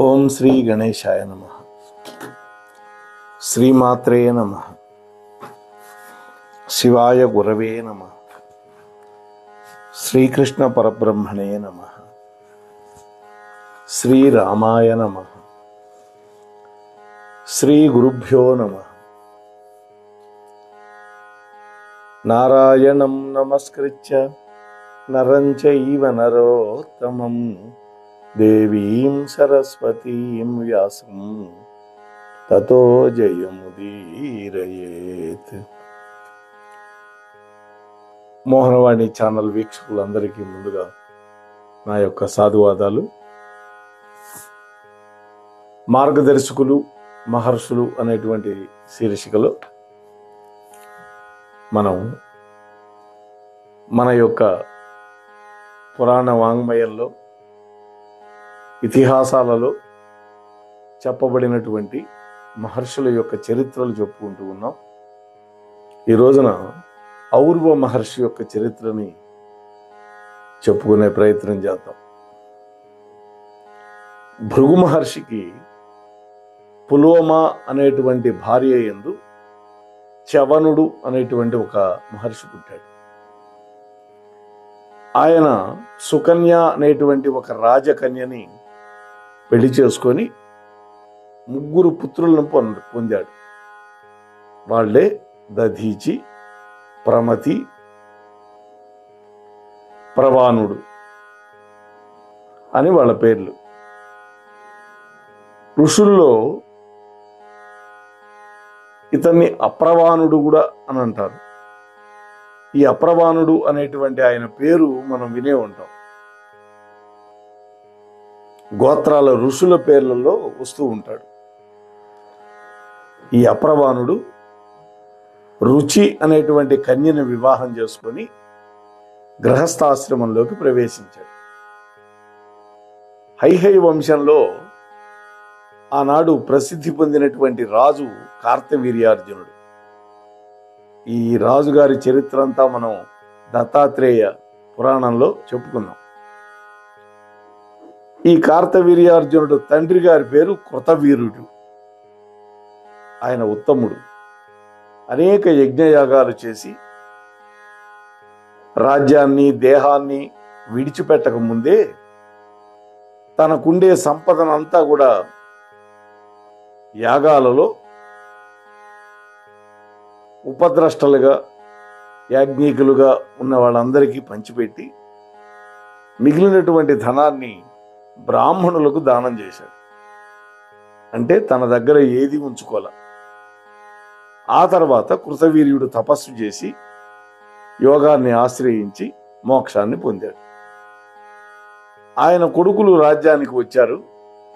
ఓం శ్రీ గణేశాయ నమః. శ్రీమాత్రే నమః. శివాయ గురవే నమః. శ్రీకృష్ణ పరబ్రహ్మణే నమః. శ్రీరామాయ నమః. శ్రీ గురుభ్యో నమః. నారాయణం నమస్కృత్య నరం చైవ నరోత్తమం దేవీం సరస్వతీం వ్యాసం తతో జయముదీరయేత్. మోహనవాణి ఛానల్ వీక్షకులందరికీ ముందుగా నా యొక్క సాధువాదాలు. మార్గదర్శకులు మహర్షులు అనేటువంటి శీర్షికలో మనం మన యొక్క పురాణ వాంగ్మయంలో ఇతిహాసాలలో చెప్పబడినటువంటి మహర్షుల యొక్క చరిత్రలు చెప్పుకుంటూ ఉన్నాం. ఈ రోజున ఔర్వ మహర్షి యొక్క చరిత్రని చెప్పుకునే ప్రయత్నం చేద్దాం. భృగు మహర్షికి పులోమా అనేటువంటి భార్య యందు చవనుడు అనేటువంటి ఒక మహర్షి పుట్టాడు. ఆయన సుకన్య అనేటువంటి ఒక రాజకన్యని పెళ్లి చేసుకొని 3 పుత్రులను పొందాడు. వాళ్ళే దధీచి, ప్రమతి, ప్రవానుడు అని వాళ్ళ పేర్లు. ఋషుల్లో ఇతన్ని అప్రవానుడు కూడా అని అంటారు. ఈ అప్రవానుడు అనేటువంటి ఆయన పేరు మనం వినే ఉంటాం. గోత్రాల ఋషుల పేర్లలో వస్తూ ఉంటాడు. ఈ అప్రవానుడు రుచి అనేటువంటి కన్యను వివాహం చేసుకొని గృహస్థాశ్రమంలోకి ప్రవేశించాడు. హైహై వంశంలో ఆనాడు ప్రసిద్ధి పొందినటువంటి రాజు కార్తవీర్యార్జునుడు. ఈ రాజుగారి చరిత్ర అంతా మనం దత్తాత్రేయ పురాణంలో చెప్పుకున్నాం. ఈ కార్తవీర్యార్జునుడు తండ్రి గారి పేరు కృతవీరుడు. ఆయన ఉత్తముడు. అనేక యజ్ఞయాగాలు చేసి రాజ్యాన్ని దేహాన్ని విడిచిపెట్టక ముందే తనకుండే సంపదనంతా కూడా యాగాలలో ఉపద్రష్టలుగా యాజ్ఞికులుగా ఉన్న వాళ్ళందరికీ పంచిపెట్టి మిగిలినటువంటి ధనాన్ని బ్రాహ్మణులకు దానం చేశాడు. అంటే తన దగ్గర ఏది ఉంచుకోల. ఆ తర్వాత కృతవీర్యుడు తపస్సు చేసి యోగాన్ని ఆశ్రయించి మోక్షాన్ని పొందాడు. ఆయన కొడుకులు రాజ్యానికి వచ్చారు.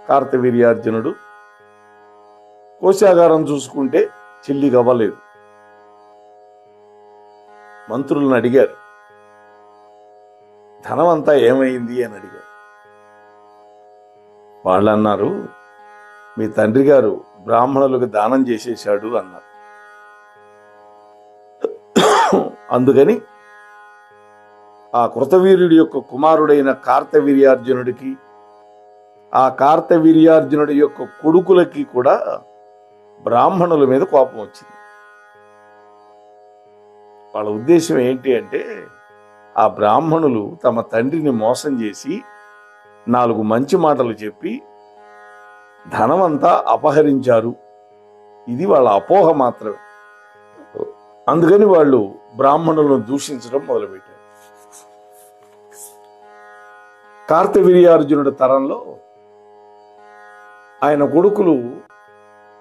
కార్తవీర్యార్జునుడు కోశాగారం చూసుకుంటే చిల్లికి అవ్వలేదు. మంత్రులను అడిగారు, ధనం అంతా ఏమైంది అని అడిగారు. వాళ్ళు అన్నారు, మీ తండ్రి గారు బ్రాహ్మణులకు దానం చేసేశాడు అన్నారు. అందుకని ఆ కృతవీర్యుడి యొక్క కుమారుడైన కార్తవీర్యార్జునుడికి ఆ కార్తవీర్యార్జునుడి యొక్క కొడుకులకి కూడా బ్రాహ్మణుల మీద కోపం వచ్చింది. వాళ్ళ ఉద్దేశం ఏంటి అంటే, ఆ బ్రాహ్మణులు తమ తండ్రిని మోసం చేసి 4 మంచి మాటలు చెప్పి ధనమంతా అపహరించారు. ఇది వాళ్ళ అపోహ మాత్రమే. అందుకని వాళ్ళు బ్రాహ్మణులను దూషించడం మొదలుపెట్టారు. కార్తవీర్యార్జునుడి తరంలో ఆయన కొడుకులు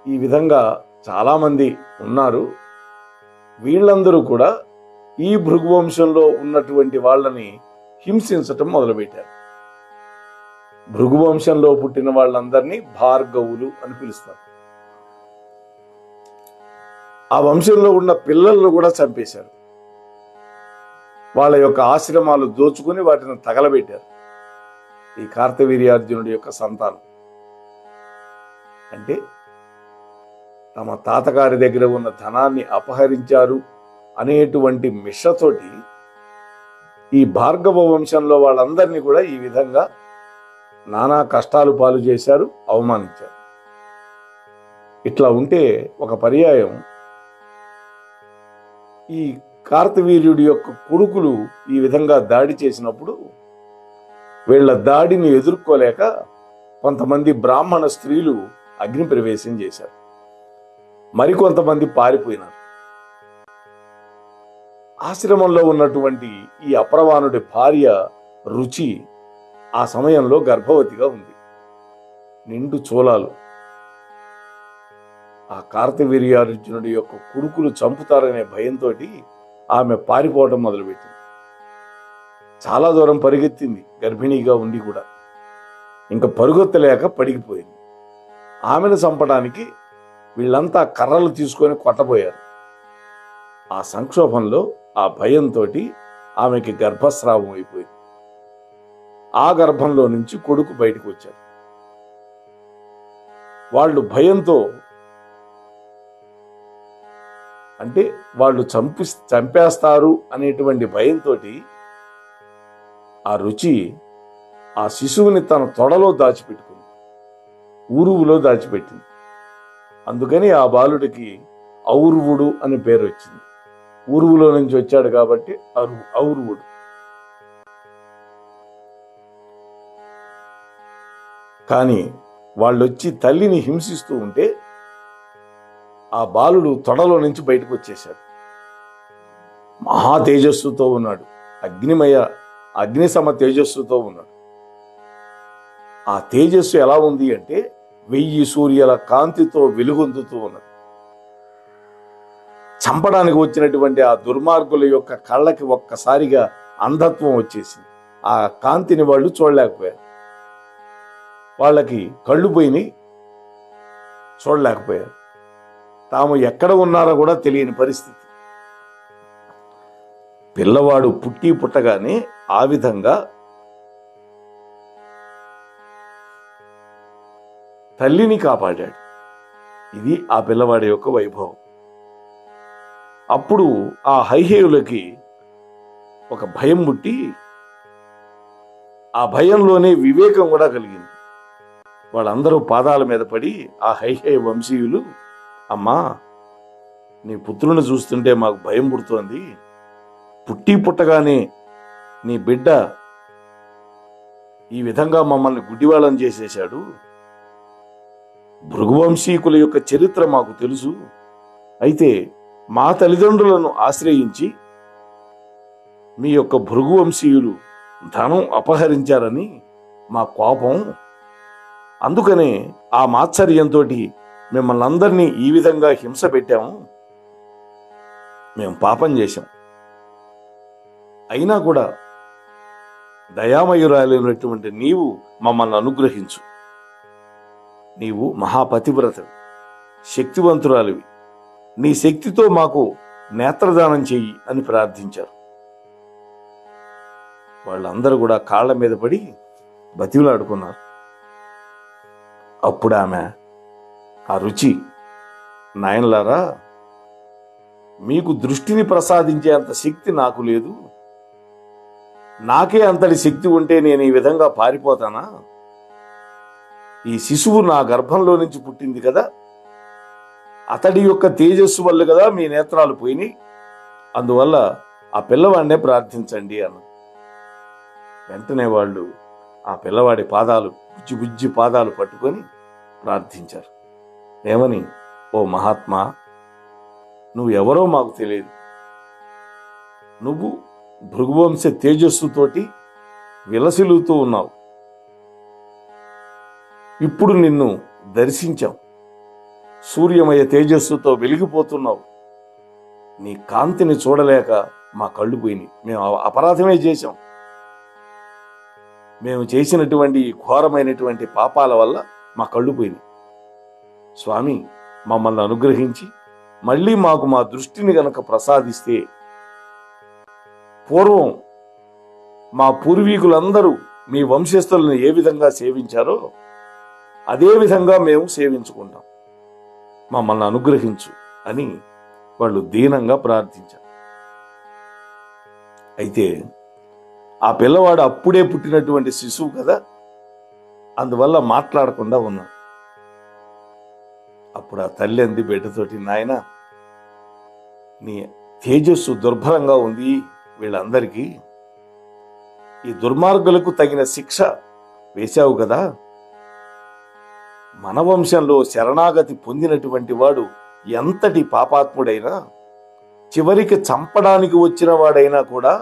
ఈ విధంగా చాలామంది ఉన్నారు. వీళ్ళందరూ కూడా ఈ భృగువంశంలో ఉన్నటువంటి వాళ్ళని హింసించటం మొదలుపెట్టారు. భృగువంశంలో పుట్టిన వాళ్ళందరినీ భార్గవులు అని పిలుస్తారు. ఆ వంశంలో ఉన్న పిల్లలను కూడా చంపేశారు. వాళ్ళ యొక్క ఆశ్రమాలు దోచుకుని వాటిని తగలబెట్టారు. ఈ కార్తవీర్యార్జునుడి యొక్క సంతానం అంటే తమ తాతగారి దగ్గర ఉన్న ధనాన్ని అపహరించారు అనేటువంటి మిషతోటి ఈ భార్గవ వంశంలో వాళ్ళందరినీ కూడా ఈ విధంగా నానా కష్టాలు పాలు చేశారు, అవమానించారు. ఇట్లా ఉంటే ఒక పర్యాయం ఈ కార్తవీర్యుడి యొక్క కొడుకులు ఈ విధంగా దాడి చేసినప్పుడు వీళ్ళ దాడిని ఎదుర్కోలేక కొంతమంది బ్రాహ్మణ స్త్రీలు అగ్ని ప్రవేశం చేశారు. మరికొంతమంది పారిపోయినారు. ఆశ్రమంలో ఉన్నటువంటి ఈ అప్రవానుడి భార్య రుచి ఆ సమయంలో గర్భవతిగా ఉంది. నిండు చూలాలు. ఆ కార్తవీర్యార్జునుడి యొక్క కొడుకులు చంపుతారనే భయంతో ఆమె పారిపోవడం మొదలుపెట్టింది. చాలా దూరం పరిగెత్తింది, గర్భిణీగా ఉండి కూడా. ఇంకా పరుగెత్తలేక పడిగిపోయింది. ఆమెను చంపడానికి వీళ్ళంతా కర్రలు తీసుకొని కొట్టబోయారు. ఆ సంక్షోభంలో, ఆ భయంతో ఆమెకి గర్భస్రావం అయిపోయింది. ఆ గర్భంలో నుంచి కొడుకు బయటకు వచ్చాడు. వాళ్ళు భయంతో, అంటే వాళ్ళు చంపేస్తారు అనేటువంటి భయంతో ఆ రుచి ఆ శిశువుని తన తొడలో దాచిపెట్టుకుంది, ఊరువులో దాచిపెట్టింది. అందుకని ఆ బాలుడికి ఔర్వుడు అని పేరు వచ్చింది. ఊరువులో నుంచి వచ్చాడు కాబట్టి ఔర్వుడు. కానీ వాళ్ళొచ్చి తల్లిని హింసిస్తూ ఉంటే ఆ బాలుడు తొడలో నుంచి బయటకు వచ్చేశాడు. మహా తేజస్సుతో ఉన్నాడు, అగ్నిసమ తేజస్సుతో ఉన్నాడు. ఆ తేజస్సు ఎలా ఉంది అంటే 1000 సూర్యుల కాంతితో వెలుగొందుతూ ఉన్నది. చంపడానికి వచ్చినటువంటి ఆ దుర్మార్గుల యొక్క కళ్ళకి ఒక్కసారిగా అంధత్వం వచ్చేసింది. ఆ కాంతిని వాళ్ళు చూడలేకపోయారు. వాళ్ళకి కళ్ళు పోయినాయి, చూడలేకపోయారు. తాము ఎక్కడ ఉన్నారో కూడా తెలియని పరిస్థితి. పిల్లవాడు పుట్టగానే ఆ విధంగా తల్లిని కాపాడాడు. ఇది ఆ పిల్లవాడి యొక్క వైభవం. అప్పుడు ఆ హైహేయులకి ఒక భయం పుట్టి, ఆ భయంలోనే వివేకం కూడా కలిగింది. వాళ్ళందరూ పాదాల మీద పడి ఆ హైహేయ వంశీయులు, అమ్మా, నీ పుత్రుని చూస్తుంటే మాకు భయం పుడుతోంది. పుట్టగానే నీ బిడ్డ ఈ విధంగా మమ్మల్ని గుడ్డివాళ్ళని చేసేశాడు. భృగువంశీకుల యొక్క చరిత్ర మాకు తెలుసు. అయితే మా తల్లిదండ్రులను ఆశ్రయించి మీ యొక్క భృగువంశీయులు ధనం అపహరించారని మా కోపం. అందుకనే ఆ మాత్సర్యంతో మిమ్మల్ని అందరినీ ఈ విధంగా హింస పెట్టాము. మేము పాపం చేశాం. అయినా కూడా దయామయురాలైనటువంటి నీవు మమ్మల్ని అనుగ్రహించు. నీవు మహాపతివ్రతవి, శక్తివంతురాలివి. నీ శక్తితో మాకు నేత్రదానం చెయ్యి అని ప్రార్థించారు. వాళ్ళందరూ కూడా కాళ్ళ మీద పడి బతిలాడుకున్నారు. అప్పుడు ఆమె, ఆ రుచి, నాయనలారా, మీకు దృష్టిని ప్రసాదించే అంత శక్తి నాకు లేదు. నాకే అంతటి శక్తి ఉంటే నేను ఈ విధంగా పారిపోతానా? ఈ శిశువు నా గర్భంలో నుంచి పుట్టింది కదా, అతడి యొక్క తేజస్సు వల్ల కదా మీ నేత్రాలు పోయినాయి. అందువల్ల ఆ పిల్లవాడినే ప్రార్థించండి అన్న. వెంటనే వాళ్ళు ఆ పిల్లవాడి పాదాలు, బుజ్జి పాదాలు పట్టుకొని ప్రార్థించారు. ఏమని? ఓ మహాత్మా, నువ్వు ఎవరో మాకు తెలియదు. నువ్వు భృగువంశ తేజస్సుతోటి విలసిల్లుతూ ఉన్నావు. ఇప్పుడు నిన్ను దర్శించాం. సూర్యమయ తేజస్సుతో వెలిగిపోతున్నావు. నీ కాంతిని చూడలేక మా కళ్ళు పోయినాయి. మేము అపరాధమే చేశాం. మేము చేసినటువంటి ఘోరమైనటువంటి పాపాల వల్ల మా కళ్ళు పోయినాయి. స్వామి, మమ్మల్ని అనుగ్రహించి మళ్ళీ మాకు మా దృష్టిని గనక ప్రసాదిస్తే, పూర్వం మా పూర్వీకులందరూ మీ వంశస్థులను ఏ విధంగా సేవించారో అదే విధంగా మేము సేవించుకుంటాం. మమ్మల్ని అనుగ్రహించు అని వాళ్ళు దీనంగా ప్రార్థించారు. అయితే ఆ పిల్లవాడు అప్పుడే పుట్టినటువంటి శిశువు కదా, అందువల్ల మాట్లాడకుండా ఉన్నాడు. అప్పుడు ఆ తల్లి అంది బిడ్డతోటి, నాయన నీ తేజస్సు దుర్భరంగా ఉంది వీళ్ళందరికీ, ఈ దుర్మార్గులకు తగిన శిక్ష వేశావు కదా. మన వంశంలో శరణాగతి పొందినటువంటి వాడు ఎంతటి పాపాత్ముడైనా, చివరికి చంపడానికి వచ్చిన వాడైనా కూడా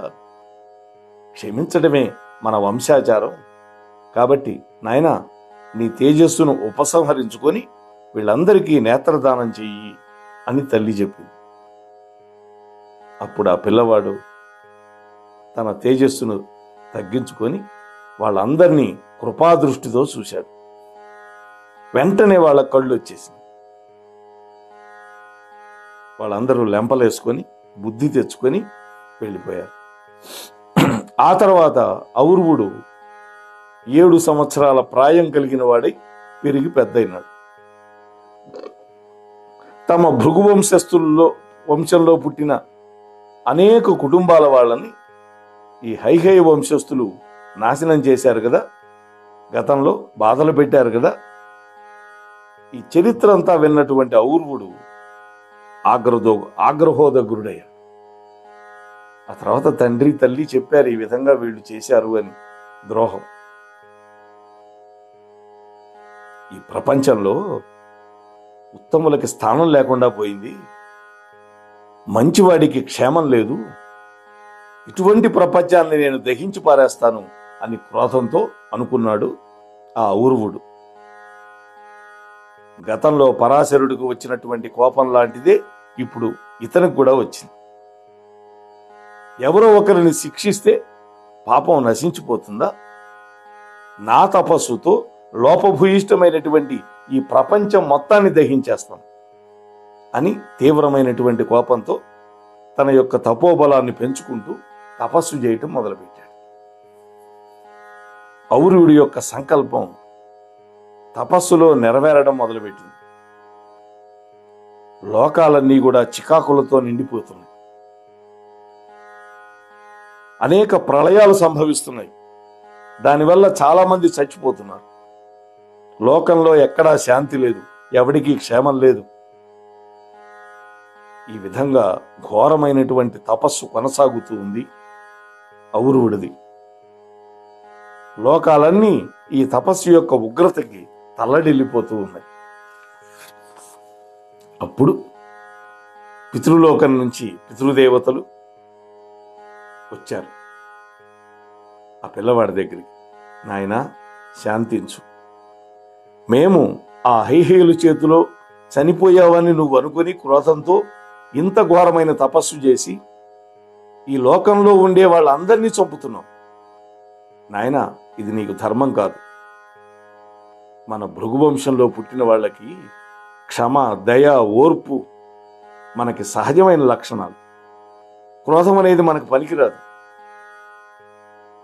క్షమించడమే మన వంశాచారం. కాబట్టి నాయన నీ తేజస్సును ఉపసంహరించుకొని వీళ్ళందరికీ నేత్రదానం చెయ్యి అని తల్లి చెప్పింది. అప్పుడు ఆ పిల్లవాడు తన తేజస్సును తగ్గించుకొని వాళ్ళందరినీ కృపాదృష్టితో చూశాడు. వెంటనే వాళ్ళ కళ్ళు వచ్చేసింది. వాళ్ళందరూ లెంపలేసుకొని బుద్ధి తెచ్చుకొని వెళ్ళిపోయారు. ఆ తర్వాత ఔర్వుడు 7 సంవత్సరాల ప్రాయం కలిగిన వాడై పెరిగి పెద్దయినాడు. తమ భృగు వంశంలో పుట్టిన అనేక కుటుంబాల వాళ్ళని ఈ హైహై వంశస్థులు నాశనం చేశారు కదా, గతంలో బాధలు పెట్టారు కదా. ఈ చరిత్ర అంతా విన్నటువంటి ఔర్వుడు ఆగ్రహోదగ్రుడయ్యాడు. ఆ తర్వాత తండ్రి తల్లి చెప్పారు, ఈ విధంగా వీళ్ళు చేశారు అని ద్రోహం. ఈ ప్రపంచంలో ఉత్తములకి స్థానం లేకుండా పోయింది, మంచివాడికి క్షేమం లేదు, ఇటువంటి ప్రపంచాన్ని నేను దహించి పారేస్తాను అని క్రోధంతో అనుకున్నాడు ఆ ఔర్వుడు. గతంలో పరాశరుడికి వచ్చినటువంటి కోపం లాంటిదే ఇప్పుడు ఇతనికి కూడా వచ్చింది. ఎవరో ఒకరిని శిక్షిస్తే పాపం నశించిపోతుందా? నా తపస్సుతో లోపభూయిష్టమైనటువంటి ఈ ప్రపంచం మొత్తాన్ని దహించేస్తాను అని తీవ్రమైనటువంటి కోపంతో తన యొక్క తపోబలాన్ని పెంచుకుంటూ తపస్సు చేయటం మొదలుపెట్టాడు. ఔర్వుడి యొక్క సంకల్పం తపస్సులో నెరవేరడం మొదలుపెట్టింది. లోకాలన్నీ కూడా చికాకులతో నిండిపోతున్నాయి. అనేక ప్రళయాలు సంభవిస్తున్నాయి. దానివల్ల చాలా మంది చచ్చిపోతున్నారు. లోకంలో ఎక్కడా శాంతి లేదు, ఎవడికి క్షేమం లేదు. ఈ విధంగా ఘోరమైనటువంటి తపస్సు కొనసాగుతూ ఉంది ఔర్వుడిది. లోకాలన్నీ ఈ తపస్సు యొక్క ఉగ్రతకి తల్లడిల్లిపోతూ ఉన్నాయి. అప్పుడు పితృలోకం నుంచి పితృదేవతలు వచ్చారు ఆ పిల్లవాడి దగ్గరికి. నాయనా శాంతించు, మేము ఆ హైహేయుల చేతిలో చనిపోయావని నువ్వు అనుకుని క్రోధంతో ఇంత ఘోరమైన తపస్సు చేసి ఈ లోకంలో ఉండే వాళ్ళందరినీ చంపుతున్నావు. నాయనా ఇది నీకు ధర్మం కాదు. మన భృగువంశంలో పుట్టిన వాళ్ళకి క్షమ, దయ, ఓర్పు మనకి సహజమైన లక్షణాలు. క్రోధం అనేది మనకు పనికిరాదు.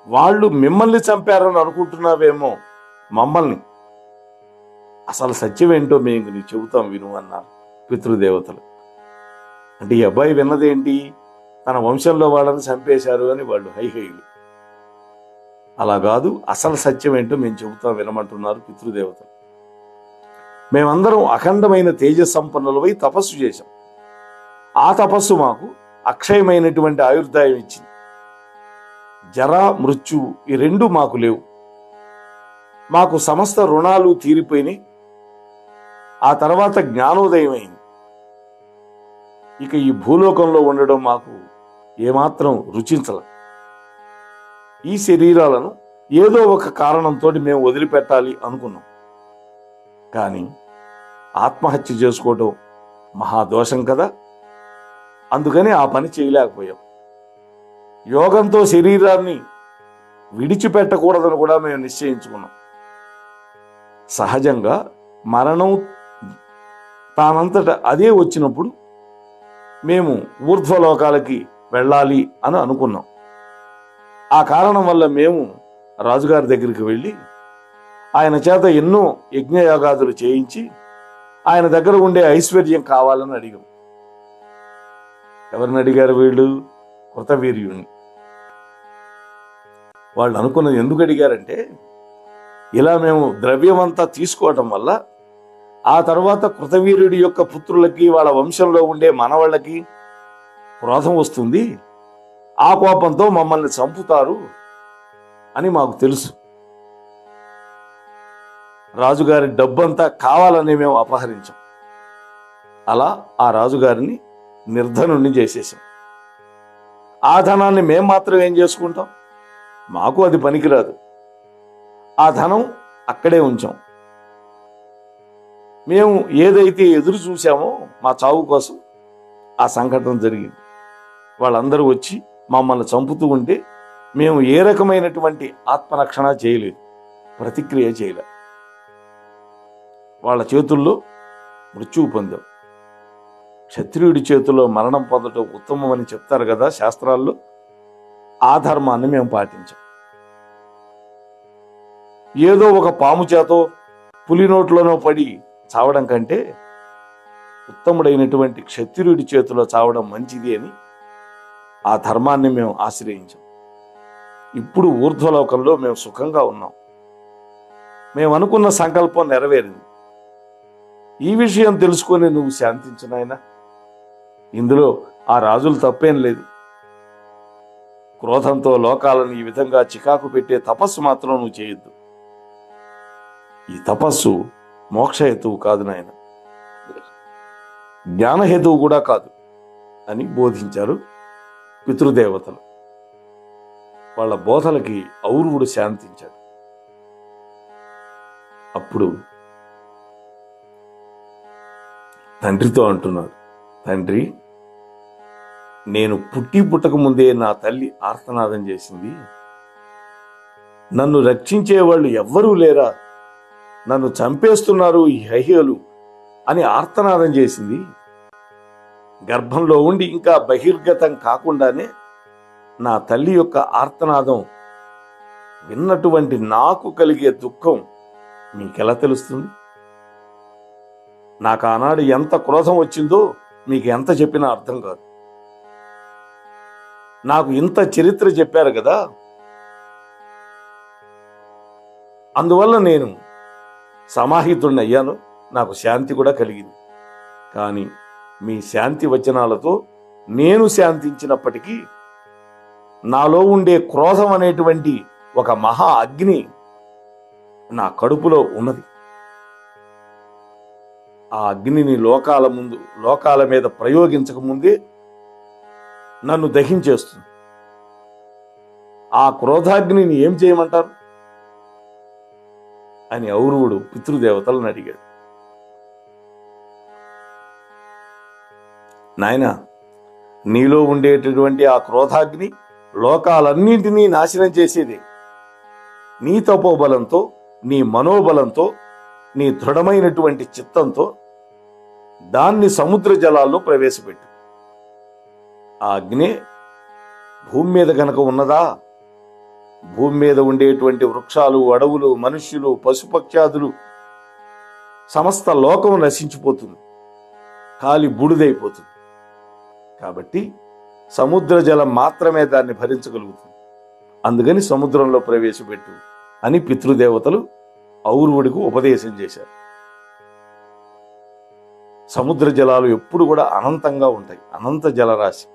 వాళ్ళు మిమ్మల్ని చంపారని అనుకుంటున్నావేమో, మమ్మల్ని. అసలు సత్యం ఏంటో మేము నీకు చెబుతాం విను అన్నారు పితృదేవతలు. అంటే ఈ అబ్బాయి విన్నదేంటి? తన వంశంలో వాళ్ళని చంపేశారు అని వాళ్ళు హైహైలు. అలా కాదు, అసలు సత్యం ఏంటో మేము చెబుతాం వినమంటున్నారు పితృదేవతలు. మేమందరం అఖండమైన తేజసంపన్నులపై తపస్సు చేశాం. ఆ తపస్సు మాకు అక్షయమైనటువంటి ఆయుర్దాయం ఇచ్చింది. జరా, మృత్యువు ఈ రెండు మాకు లేవు. మాకు సమస్త రుణాలు తీరిపోయినాయి. ఆ తర్వాత జ్ఞానోదయం అయింది. ఇక ఈ భూలోకంలో ఉండడం మాకు ఏమాత్రం రుచించల. ఈ శరీరాలను ఏదో ఒక కారణంతో మేము వదిలిపెట్టాలి అనుకున్నాం. కానీ ఆత్మహత్య చేసుకోవడం మహాదోషం కదా, అందుకని ఆ పని చేయలేకపోయాం. యోగంతో శరీరాన్ని విడిచిపెట్టకూడదని కూడా మేము నిశ్చయించుకున్నాం. సహజంగా మరణం తానంతట అదే వచ్చినప్పుడు మేము ఊర్ధ్వలోకాలకి వెళ్ళాలి అని అనుకున్నాం. ఆ కారణం వల్ల మేము రాజుగారి దగ్గరికి వెళ్ళి ఆయన చేత ఎన్నో యజ్ఞయాగాదులు చేయించి ఆయన దగ్గర ఉండే ఐశ్వర్యం కావాలని అడిగాం. ఎవరిని అడిగారు వీళ్ళు? కృతవీర్యుని. వాళ్ళు అనుకున్నది ఎందుకు అడిగారంటే, ఇలా మేము ద్రవ్యమంతా తీసుకోవటం వల్ల ఆ తర్వాత కృతవీర్యుడి యొక్క పుత్రులకి వాళ్ళ వంశంలో ఉండే మనవాళ్ళకి క్రోధం వస్తుంది, ఆ కోపంతో మమ్మల్ని చంపుతారు అని మాకు తెలుసు. రాజుగారి డబ్బంతా కావాలని మేము అపహరించాం. అలా ఆ రాజుగారిని నిర్ధనుణ్ణి చేసేసాం. ఆ ధనాన్ని మేం మాత్రం ఏం చేసుకుంటాం? మాకు అది పనికిరాదు. ఆ ధనం అక్కడే ఉంచాం. మేము ఏదైతే ఎదురు చూసామో మా చావు కోసం, ఆ సంఘటన జరిగింది. వాళ్ళందరూ వచ్చి మమ్మల్ని చంపుతూ ఉంటే మేము ఏ రకమైనటువంటి ఆత్మరక్షణ చేయలేదు, ప్రతిక్రియ చేయలేదు. వాళ్ళ చేతుల్లో మృత్యువు పొందాం. క్షత్రియుడి చేతుల్లో మరణం పొందడం ఉత్తమం అని చెప్తారు కదా శాస్త్రాల్లో. ఆ ధర్మాన్ని మేము పాటించాం. ఏదో ఒక పాము చేతో పులి నోట్లోనో పడి చావడం కంటే ఉత్తముడైనటువంటి క్షత్రియుడి చేతిలో చావడం మంచిది అని ఆ ధర్మాన్ని మేము ఆశ్రయించాం. ఇప్పుడు ఊర్ధ్వలోకంలో మేము సుఖంగా ఉన్నాం. మేము అనుకున్న సంకల్పం నెరవేరింది. ఈ విషయం తెలుసుకొని నువ్వు శాంతించు నాయనా. ఇందులో ఆ రాజులు తప్పేం లేదు. క్రోధంతో లోకాలను ఈ విధంగా చికాకు పెట్టే తపస్సు మాత్రం నువ్వు చేయొద్దు. ఈ తపస్సు మోక్షహేతువు కాదు నాయన, జ్ఞానహేతువు కూడా కాదు అని బోధించారు పితృదేవతలు. వాళ్ళ బోధలకి ఔరవుడు శాంతించాడు. అప్పుడు తండ్రితో అంటున్నాడు, తండ్రి, నేను పుట్టక ముందే నా తల్లి ఆర్తనాదం చేసింది. నన్ను రక్షించేవాళ్ళు ఎవ్వరూ లేరా, నన్ను చంపేస్తున్నారు ఈ హైహ్యులు అని ఆర్తనాదం చేసింది. గర్భంలో ఉండి ఇంకా బహిర్గతం కాకుండానే నా తల్లి యొక్క ఆర్తనాదం విన్నటువంటి నాకు కలిగే దుఃఖం మీకెలా తెలుస్తుంది? నాకు ఆనాడు ఎంత క్రోధం వచ్చిందో మీకు ఎంత చెప్పినా అర్థం కాదు. నాకు ఇంత చరిత్ర చెప్పారు కదా, అందువల్ల నేను సమాహితుడిని అయ్యాను, నాకు శాంతి కూడా కలిగింది. కానీ మీ శాంతి వచనాలతో నేను శాంతించినప్పటికీ నాలో ఉండే క్రోధం అనేటువంటి ఒక మహా అగ్ని నా కడుపులో ఉన్నది. ఆ అగ్నిని లోకాల మీద ప్రయోగించక ముందే నన్ను దహించేస్తుంది. ఆ క్రోధాగ్నిని ఏం చేయమంటారు అని ఔరవుడు పితృదేవతలను అడిగాడు. నాయనా, నీలో ఉండేటటువంటి ఆ క్రోధాగ్ని లోకాలన్నింటినీ నాశనం చేసేది. నీ తపోబలంతో, నీ మనోబలంతో, నీ దృఢమైనటువంటి చిత్తంతో దాన్ని సముద్ర జలాల్లో ప్రవేశపెట్టు. ఆ అగ్ని భూమి మీద గనక ఉన్నదా, భూమి మీద ఉండేటువంటి వృక్షాలు, అడవులు, మనుష్యులు, పశుపక్షాదులు సమస్త లోకం నశించిపోతుంది, కాలి బూడిదైపోతుంది. కాబట్టి సముద్ర జలం మాత్రమే దాన్ని భరించగలుగుతుంది. అందుకని సముద్రంలో ప్రవేశపెట్టు అని పితృదేవతలు ఔరవుడికి ఉపదేశం చేశారు. సముద్ర జలాలు ఎప్పుడు కూడా అనంతంగా ఉంటాయి, అనంత జలరాశి.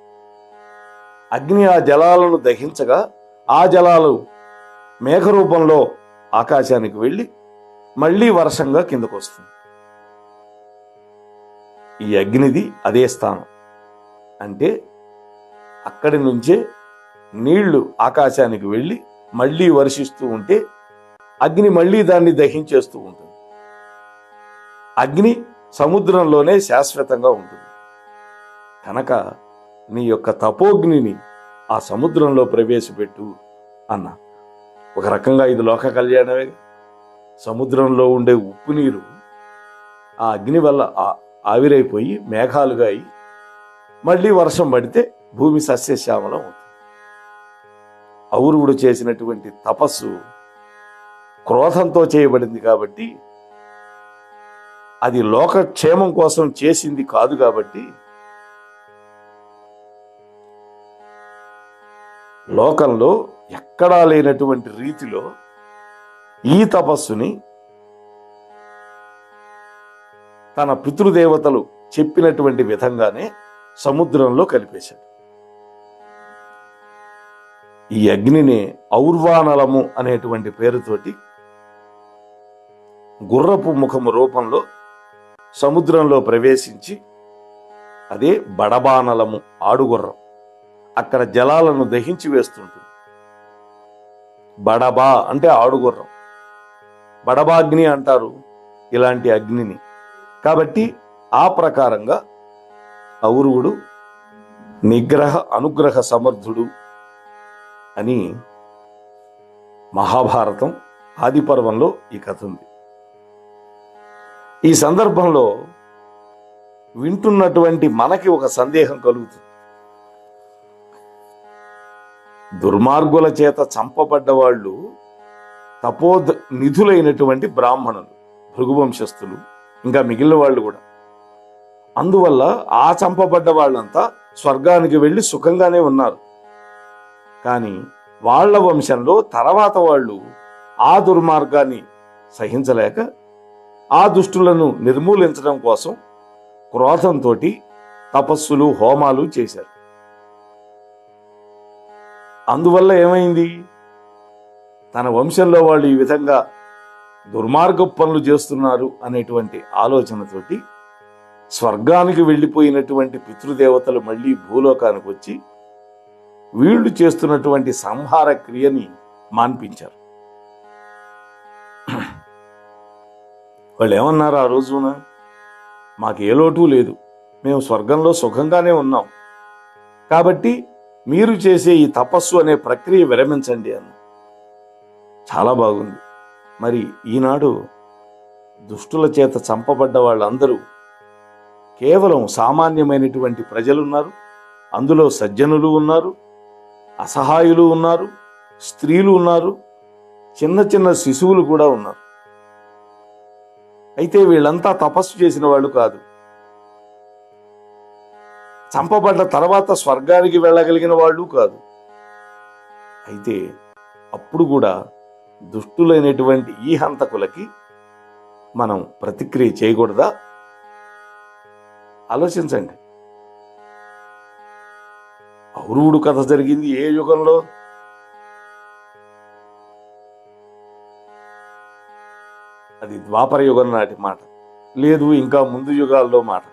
అగ్ని ఆ జలాలను దహించగా ఆ జలాలు మేఘరూపంలో ఆకాశానికి వెళ్ళి మళ్ళీ వర్షంగా కిందకు వస్తుంది. ఈ అగ్నిది అదే స్థానం. అంటే అక్కడి నుంచే నీళ్లు ఆకాశానికి వెళ్ళి మళ్ళీ వర్షిస్తూ ఉంటే అగ్ని మళ్ళీ దాన్ని దహించేస్తూ ఉంటుంది. అగ్ని సముద్రంలోనే శాశ్వతంగా ఉంటుంది. కనుక నీ యొక్క తపోగ్నిని ఆ సముద్రంలో ప్రవేశపెట్టు అన్న. ఒక రకంగా ఇది లోక కళ్యాణమే. సముద్రంలో ఉండే ఉప్పు నీరు ఆ అగ్ని వల్ల ఆవిరైపోయి మేఘాలుగా అయి మళ్ళీ వర్షం పడితే భూమి సస్యశ్యామలం అవుతుంది. ఔరవుడు చేసినటువంటి తపస్సు క్రోధంతో చేయబడింది కాబట్టి, అది లోకక్షేమం కోసం చేసింది కాదు కాబట్టి, లోకంలో ఎక్కడా లేనటువంటి రీతిలో ఈ తపస్సుని తన పితృదేవతలు చెప్పినటువంటి విధంగానే సముద్రంలో కలిపేశాడు. ఈ అగ్నిని ఔర్వానలము అనేటువంటి పేరుతోటి గుర్రపు ముఖము రూపంలో సముద్రంలో ప్రవేశించి, అదే బడబానలము ఆడుగుర్రం, అక్కడ జలాలను దహించి వేస్తుంటుంది. బడబా అంటే ఆడుగుర్రం, బడబాగ్ని అంటారు ఇలాంటి అగ్నిని. కాబట్టి ఆ ప్రకారంగా ఔరువుడు నిగ్రహ అనుగ్రహ సమర్థుడు అని మహాభారతం ఆదిపర్వంలో ఈ కథ ఉంది. ఈ సందర్భంలో వింటున్నటువంటి మనకి ఒక సందేహం కలుగుతుంది. దుర్మార్గుల చేత చంపబడ్డ వాళ్ళు నిధులైనటువంటి బ్రాహ్మణులు, భృగువంశస్థులు, ఇంకా మిగిలిన వాళ్ళు కూడా. అందువల్ల ఆ చంపబడ్డ వాళ్ళంతా స్వర్గానికి వెళ్ళి సుఖంగానే ఉన్నారు. కానీ వాళ్ళ వంశంలో తర్వాత వాళ్ళు ఆ దుర్మార్గాన్ని సహించలేక ఆ దుష్టులను నిర్మూలించడం కోసం క్రోధంతో తపస్సులు హోమాలు చేశారు. అందువల్ల ఏమైంది, తన వంశంలో వాళ్ళు ఈ విధంగా దుర్మార్గ పనులు చేస్తున్నారు అనేటువంటి ఆలోచనతోటి స్వర్గానికి వెళ్ళిపోయినటువంటి పితృదేవతలు మళ్ళీ భూలోకానికి వచ్చి వీళ్ళు చేస్తున్నటువంటి సంహార క్రియని మాన్పించారు. వాళ్ళు ఏమన్నారు ఆ రోజున, మాకు ఏ లోటు లేదు, మేము స్వర్గంలో సుఖంగానే ఉన్నాం, కాబట్టి మీరు చేసే ఈ తపస్సు అనే ప్రక్రియ విరమించండి అన్న. చాలా బాగుంది. మరి ఈనాడు దుష్టుల చేత చంపబడ్డ వాళ్ళందరూ కేవలం సామాన్యమైనటువంటి ప్రజలున్నారు, అందులో సజ్జనులు ఉన్నారు, అసహాయులు ఉన్నారు, స్త్రీలు ఉన్నారు, చిన్న చిన్న శిశువులు కూడా ఉన్నారు. అయితే వీళ్ళంతా తపస్సు చేసిన వాళ్ళు కాదు. చంపబడ్డ తర్వాత స్వర్గానికి వెళ్ళగలిగిన వాళ్ళు కాదు. అయితే అప్పుడు కూడా దుష్టులైనటువంటి ఈ హంతకులకి మనం ప్రతిక్రియ చేయకూడదా? ఆలోచించండి. ఔరువుడు కథ జరిగింది ఏ యుగంలో? అది ద్వాపర యుగం నాటి మాట, లేదు ఇంకా ముందు యుగాల్లో మాట.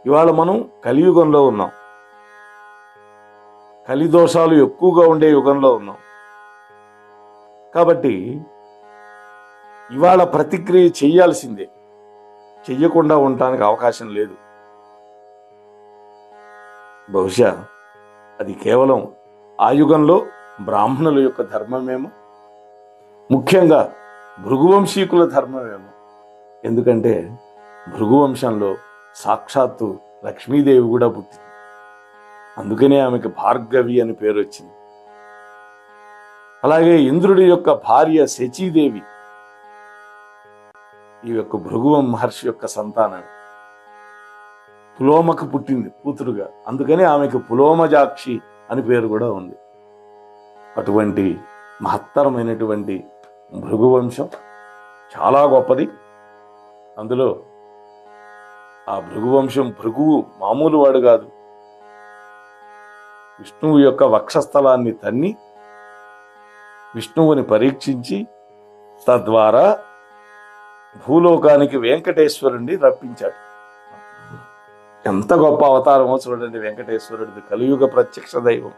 ఇవాళ మనం కలియుగంలో ఉన్నాం, కలిదోషాలు ఎక్కువగా ఉండే యుగంలో ఉన్నాం. కాబట్టి ఇవాళ ప్రతిక్రియ చెయ్యాల్సిందే, చెయ్యకుండా ఉండటానికి అవకాశం లేదు. బహుశా అది కేవలం ఆ యుగంలో బ్రాహ్మణుల యొక్క ధర్మమేమో, ముఖ్యంగా భృగువంశీకుల ధర్మమేమో. ఎందుకంటే భృగువంశంలో సాక్షాత్తు లక్ష్మీదేవి కూడా పుట్టింది, అందుకనే ఆమెకు భార్గవి అని పేరు వచ్చింది. అలాగే ఇంద్రుడి యొక్క భార్య శచీదేవి ఈ యొక్క భృగువం మహర్షి యొక్క సంతానం, పులోమకు పుట్టింది కూతురుగా, అందుకని ఆమెకు పులోమజాక్షి అని పేరు కూడా ఉంది. అటువంటి మహత్తరమైనటువంటి భృగువంశం చాలా గొప్పది. అందులో ఆ భృగువంశం, భృగువు మామూలు వాడు కాదు. విష్ణువు యొక్క వక్షస్థలాన్ని తన్ని విష్ణువుని పరీక్షించి తద్వారా భూలోకానికి వెంకటేశ్వరుణ్ణి రప్పించాడు. ఎంత గొప్ప అవతారమో చూడండి వెంకటేశ్వరుడిది, కలియుగ ప్రత్యక్ష దైవం.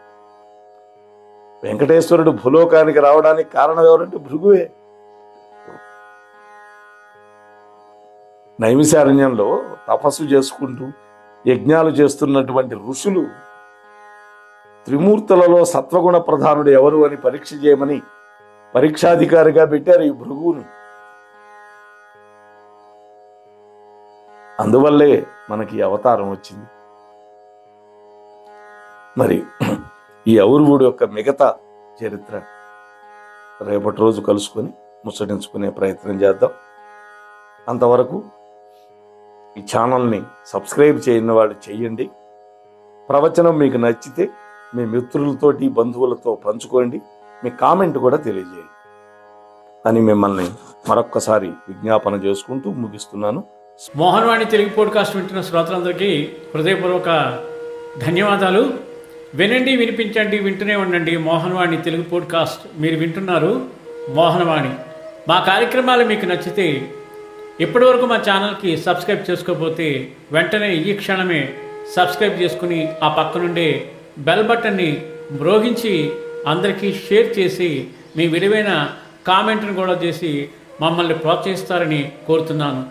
వెంకటేశ్వరుడు భూలోకానికి రావడానికి కారణం ఎవరంటే భృగువే. నైమిషారణ్యంలో తపస్సు చేసుకుంటూ యజ్ఞాలు చేస్తున్నటువంటి ఋషులు త్రిమూర్తులలో సత్వగుణ ప్రధానుడు ఎవరు అని పరీక్ష చేయమని పరీక్షాధికారిగా పెట్టారు ఈ భృగువుని. అందువల్లే మనకి అవతారం వచ్చింది. మరి ఈ ఔరువుడు యొక్క మిగతా చరిత్ర రేపటి రోజు కలుసుకొని ముచ్చటించుకునే ప్రయత్నం చేద్దాం. అంతవరకు ఈ ఛానల్ని సబ్స్క్రైబ్ చేయని వాళ్ళు చేయండి. ప్రవచనం మీకు నచ్చితే మీ మిత్రులతోటి బంధువులతో పంచుకోండి. మీ కామెంట్ కూడా తెలియజేయండి. అని మిమ్మల్ని మరొక్కసారి విజ్ఞాపన చేసుకుంటూ ముగిస్తున్నాను. మోహన్వాణి తెలుగు పోడ్కాస్ట్ వింటున్న శ్రోతలందరికీ హృదయపూర్వక ధన్యవాదాలు. వినండి, వినిపించండి, వింటూనే ఉండండి మోహన్వాణి తెలుగు పోడ్కాస్ట్. మీరు వింటున్నారు మోహన్వాణి. మా కార్యక్రమాలు మీకు నచ్చితే ఇప్పటివరకు మా ఛానల్కి సబ్స్క్రైబ్ చేసుకోకపోతే వెంటనే ఈ క్షణమే సబ్స్క్రైబ్ చేసుకుని ఆ పక్కనుండే బెల్ బటన్ని మ్రోగించి అందరికీ షేర్ చేసి మీ విలువైన కామెంట్ను కూడా చేసి మమ్మల్ని ప్రోత్సహిస్తారని కోరుతున్నాను.